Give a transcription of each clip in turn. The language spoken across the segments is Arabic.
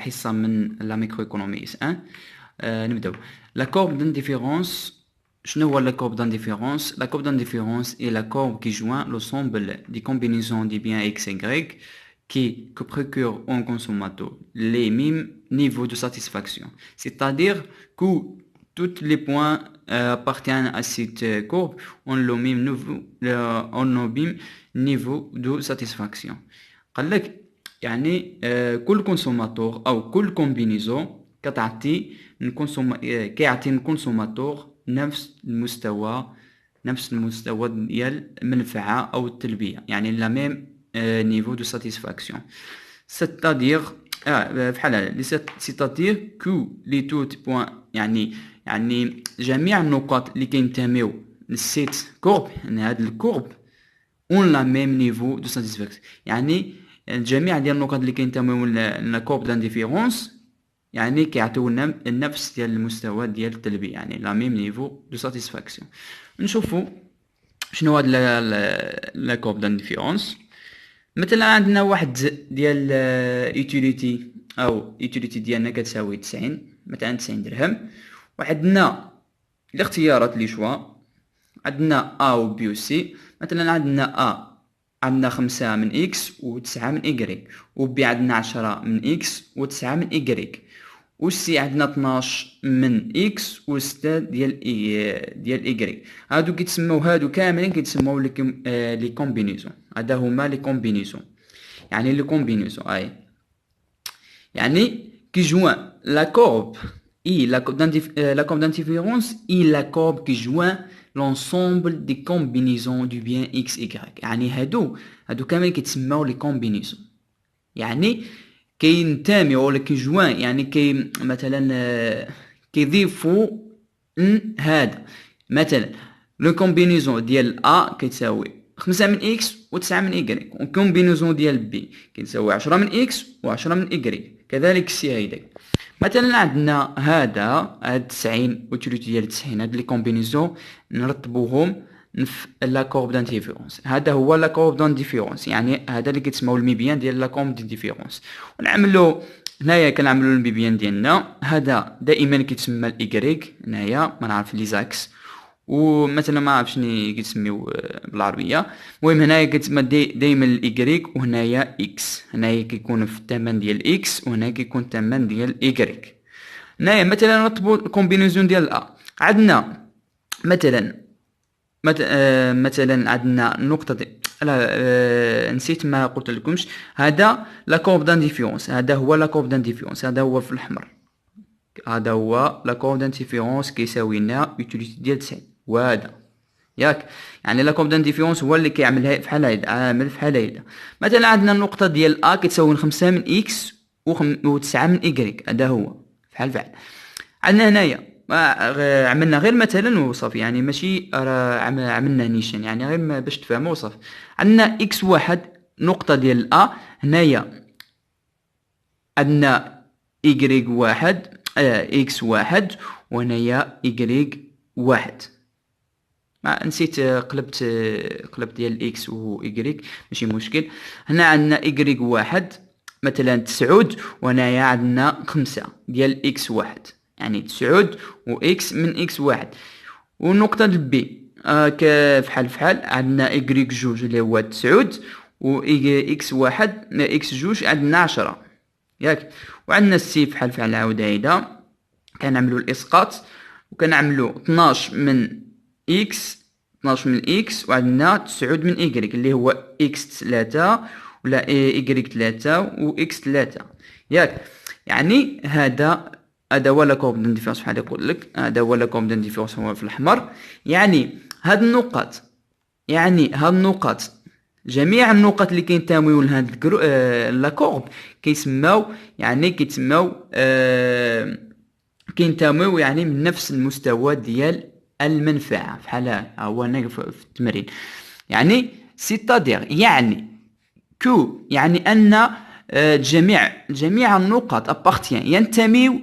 حصة من لا ميكرو ايكونومي اس 1. نبداو. لا courbe d'indifférence. شنو هو la courbe d'indifférence? La courbe d'indifférence est la courbe qui joint l'ensemble des combinaisons des biens x et y que procurent un consommateur les mêmes niveaux de satisfaction. C'est-à-dire que tous les points appartiennent à cette courbe ont le même niveau de satisfaction. قال لك يعني كل كونسوماتور او كل كومبينيزون كيعطي الكونسوماتور نفس المستوى ديال المنفعه او التلبيه، يعني لا ميم نيفو دو ساتيسفاكسيون. c'est-à-dire بحال هذا c'est-à-dire que les tout points يعني جميع النقاط اللي كينتميو للسيت كورب، يعني هاد الكورب اون لا ميم نيفو دو ساتيسفاكسيون، يعني الجميع ديال النقاط اللي كينتميو لا كورب دانديفيرونس يعني كيعطيونا نفس ديال المستوى ديال التلبيه، يعني لا ميم نيفو دو ساتيسفاكسيون. نشوفوا شنو هاد لا كورب دانديفيرونس. مثلا عندنا واحد ديال يوتيليتي او يوتيليتي ديالنا كتساوي 90، مثلا 90 درهم، وعندنا الاختيارات لي شوا، عندنا A و B و C. مثلا عندنا A عندنا 5 من X و 9 من Y، و B عندنا 10 من X و 9 من Y، و C عندنا 12 من X و 6 ديال Y. هادو كيتسموا، هادو كاملين كيتسموا لي كومبينيزون. هذا هما لي كومبينيزون، يعني لي كومبينيزون يعني كي جوان لا كورب et la courbe d'indifférence est la courbe qui joint l'ensemble des combinaisons du bien x y. يعني هادو كامل كيتسموا لي كومبينيزون، يعني كينتميو ولا كيجوان، يعني كي مثلا كيضيفوا هذا. مثلا لو كومبينيزون ديال A كيتساوي 5 من x و 9 من y، و كومبينيزون ديال B كيتساوي 10 من x و 10 من y، كذلك C هيداك. مثلا عندنا هاد 90 و تلت ديال 90، هاد لي كومبينيزون نرتبوهم في لا كورب دانتيفيرونس. هذا هو لا كورب دانتيفيرونس، يعني هذا اللي كيتسموا الميبيان ديال لا كورب دانتيفيرونس. ونعملوا هنايا كنعملوا الميبيان ديالنا، هذا دائما كيتسمى الايغريك، هنايا ما نعرف لي زاكس، ومثلا ما عرفت شنو كيتسميو بالعربيه. المهم هنايا كتسمى دائما الايغريك، وهنايا اكس، هنايا كيكون في الثمن ديال اكس، وهنا كيكون الثمن ديال ايغريك. هنايا مثلا نرتبوا الكومبينيزون ديال ا. عندنا مثلا عندنا النقطه نسيت ما قلت لكمش، هذا لا كورب دانديفيرونس، هذا هو لا كورب دانديفيرونس، هذا هو في الاحمر، هذا هو لا كورب دانديفيرونس كيساوي لنا يوتيليتي ديال 90. وهذا ياك يعني لا كورب دانديفيرونس هو اللي كيعمل بحال هيدا، عامل بحال هيدا. مثلا عندنا النقطه ديال A كتساوي 5 من x و 9 من y، هذا هو بحال عندنا هنايا عملنا غير مثلا وصف، يعني ماشي عملنا نيشان، يعني غير باش تفهموا وصف. عندنا x1 نقطه ديال A، هنايا عندنا y1 x1 وهنايا y1. ما نسيت قلبت ديال x و y، ماشي مشكل. هنا عندنا y1 مثلا 9، وهنايا عندنا 5 ديال x1، يعني 9 و x من x1. والنقطه b فحال عندنا y2 اللي هو 9، و x1 x2 عندنا 10 ياك. وعندنا السي فحال عاود هيدا، كنعملوا الاسقاط وكنعملوا 12 من x وعندنا 9 من y اللي هو x3 ولا y3 و x3 ياك. يعني هذا هو لا كورب دانديفيرونس بحال يقول لك، هذا هو لا كورب دانديفيرونس هو في الاحمر. يعني هاد النقاط جميع النقط اللي كينتميو لهاد لا كورب كيتسموا كينتميو يعني من نفس المستوى ديال المنفعه. بحال هو هنا في التمرين، يعني سيتادير يعني كو، يعني ان جميع النقط ابارتيان ينتميو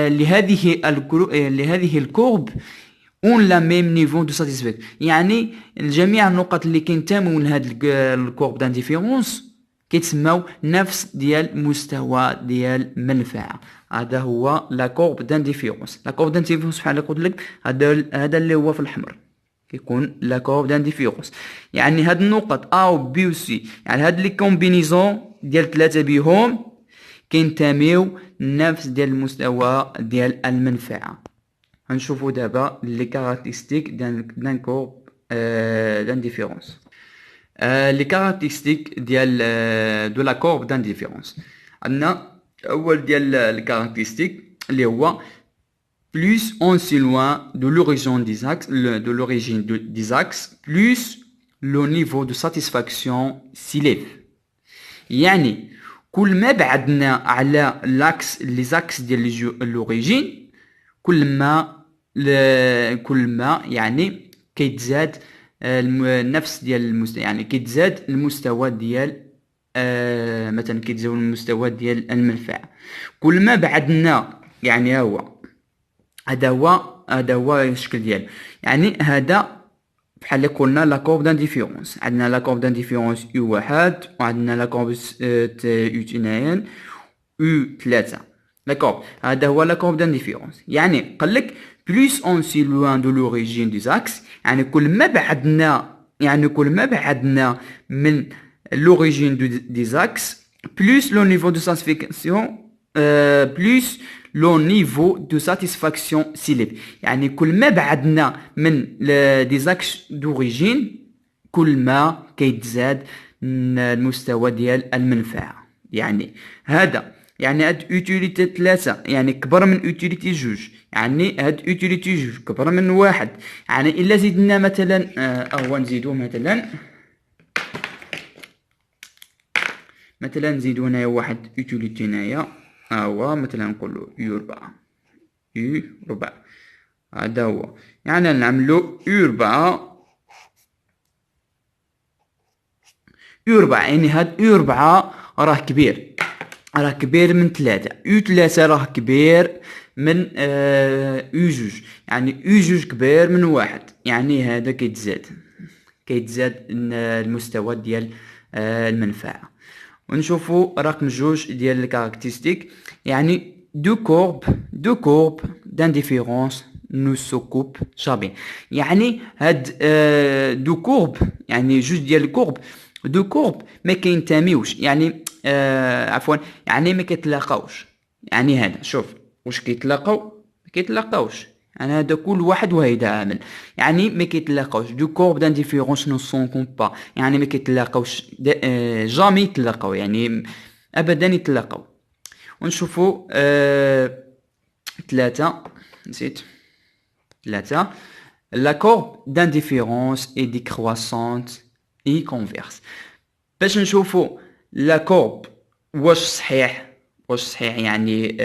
لهذه الكورب اون لا ميم نيفو دو ساتيسفاكسيون، يعني جميع النقط اللي كينتميو لهاد الكورب دانديفيرونس كيتسماو نفس ديال مستوى ديال المنفعه. هذا هو لا كورب دانديفيرونس. لا كورب دانديفيرونس بحال قلت لك هذا اللي هو في الاحمر كيكون لا كورب دانديفيرونس، يعني هاد النقط ا و بي و سي، يعني هاد لي كومبينيزون ديال ثلاثه بيهم كينتميو نفس ديال المستوى ديال المنفعه. غنشوفوا دابا لي كارactéristiques دان كورب دانديفيرونس. لي كارactéristiques ديال دو لا كورب دانديفيرونس. عندنا اول ديال لي كارactéristiques اللي هو plus on s'éloigne de l'origine des axes, plus le niveau de satisfaction s'élève. يعني كل ما بعدنا على لاكس لي زاكس ديال لوريجين كل ما يعني كيتزاد النفس ديال المستوى، يعني كيتزاد المستوى ديال مثلا كيتزاد المستوى ديال المنفعه كل ما بعدنا. يعني هذا هو الشكل ديالو. يعني هذا بحال اللي قلنا لا كورب دانديفيرونس، عندنا لا كورب دانديفيرونس يو واحد وعندنا لا كورب يو اثنين يو ثلاثة. داكوغ، هذا هو لا كورب دانديفيرونس. يعني قالك بلوس اون سي لوان دو لوريجين دي زاكس، يعني كل ما بعدنا من لوريجين دي زاكس بلوس لو نيفو دو ساتيسفاكسيون بلوس لو نيفو دو ساتيسفاكسيون سيليف. يعني كل ما بعدنا من دي زاكس دوريجين كل ما كيتزاد المستوى ديال المنفعه. يعني هذا يعني هاد اوتيليتي 3 يعني كبر من اوتيليتي 2، يعني هاد اوتيليتي 2 كبر من واحد. يعني الا زدنا مثلا هو نزيدو مثلا نزيدو هنايا واحد اوتيليتي هنايا، هو مثلا نقولو يو 4 هذا هو. يعني نعملو يو 4 يعني هاد يو 4 راه كبير من 3. يو 3 راه كبير من يو 2، يعني يو 2 كبير من واحد. يعني هذا كيتزاد المستوى ديال المنفعه. ونشوفوا رقم 2 ديال الكاركتيستيك. يعني دو كورب دانديفيرونس نو سوكوب شابين. يعني هاد دو كورب يعني جوج ديال الكورب دو كورب ما كينتميوش، يعني عفوا يعني ما كيتلاقاوش. يعني هذا شوف واش كيتلاقاو ما كيتلاقاوش، يعني هذا كل واحد وهيدا عامل. يعني ما كيتلاقاوش دو كورب دانديفيرونس نو سون كومبا، يعني ما كيتلاقاوش جامي يتلاقاو، يعني ابدا يتلاقاو. ونشوفوا 3 نسيت 3 لا كورب دانديفيرونس اي ديكرواسونت اي كونفيرس. باش نشوفوا لا كورب واش صحيح يعني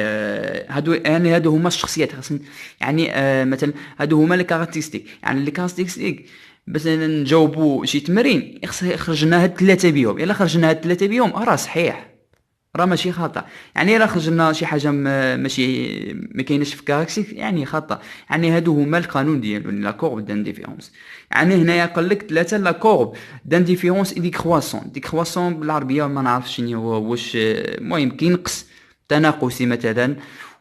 هادو هما الشخصيات خاصن. يعني مثلا هادو هما لي كاركتيستيك، يعني لي كاركتيستيك مثلا نجاوبوا شي تمرين خرجنا هاد 3 بيهم. الا خرجنا هاد 3 بيهم راه صحيح، راه ماشي خطا. يعني الا خرجنا شي حاجه ماشي ما كايناش في كاركتيستيك يعني خطا. يعني هادو هما القانون ديالو لا كورب دانديفيرونس. يعني هنايا قال لك 3 لا كورب دانديفيرونس اي ديكرواسون بالعربيه ما نعرفش شنو هو، واش المهم كينقص تناقصي مثلا.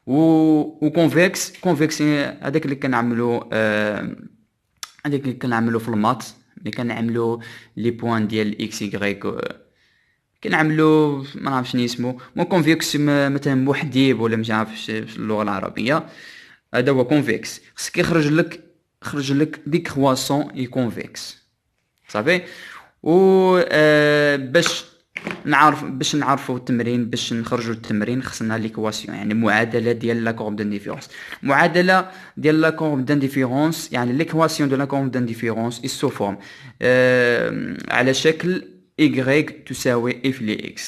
و كونفكس هذاك اللي كنعملو في المات، اللي كنعملو لي بوين ديال اكس واي كنعملو ما نعرفش شنو اسمو. مو كونفكس مثلا محدب ولا مش عارف في اللغه العربيه. هذا هو كونفكس، خصك يخرج لك ديكرواسون اي كونفكس صافي. و باش نعرفوا التمرين، باش نخرجوا التمرين خصنا ليكواسيون، يعني معادله ديال لا كورب دانديفيرونس. معادله ديال لا كورب دانديفيرونس يعني ليكواسيون دو لا كورب دانديفيرونس سو فورم على شكل y تساوي f ل x.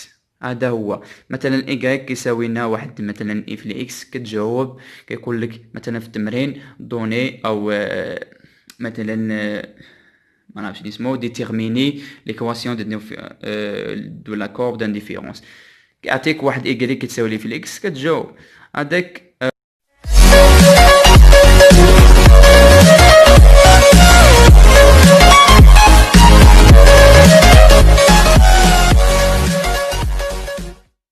هذا هو مثلا y كيساوي لنا واحد مثلا f ل x. كتجاوب كيقول لك مثلا في التمرين دوني او مثلا ما نعرفش اسمه ديتيرميني ليكواسيون دو لا كورب دانديفيرونس. كيعطيك واحد y كتساوي لي في x كتجاوب. هذاك